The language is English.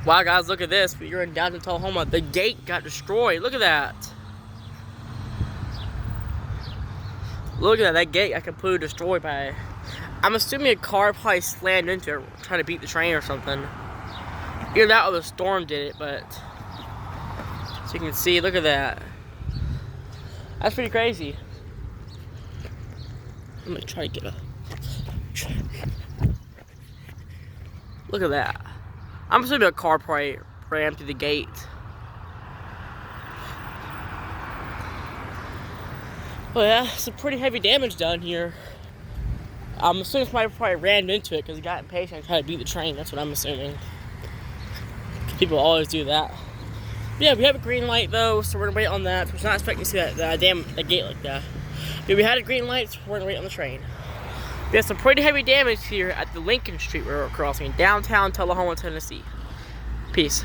Wow, guys, look at this. You're in downtown Tullahoma. The gate got destroyed. Look at that. Look at that. That gate got completely destroyed by... I'm assuming a car probably slammed into it, trying to beat the train or something. Either that or the storm did it, but... So you can see, look at that. That's pretty crazy. I'm gonna try to get a... Look at that. I'm assuming a car probably ran through the gate. Well, yeah, some pretty heavy damage done here. I'm assuming somebody probably ran into it because he got impatient and tried to beat the train. That's what I'm assuming. People always do that. But yeah, we have a green light though, so we're gonna wait on that. We're not expecting to see that gate like that. But we had a green light, so we're gonna wait on the train. We have some pretty heavy damage here at the Lincoln Street Railroad crossing in downtown Tullahoma, Tennessee. Peace.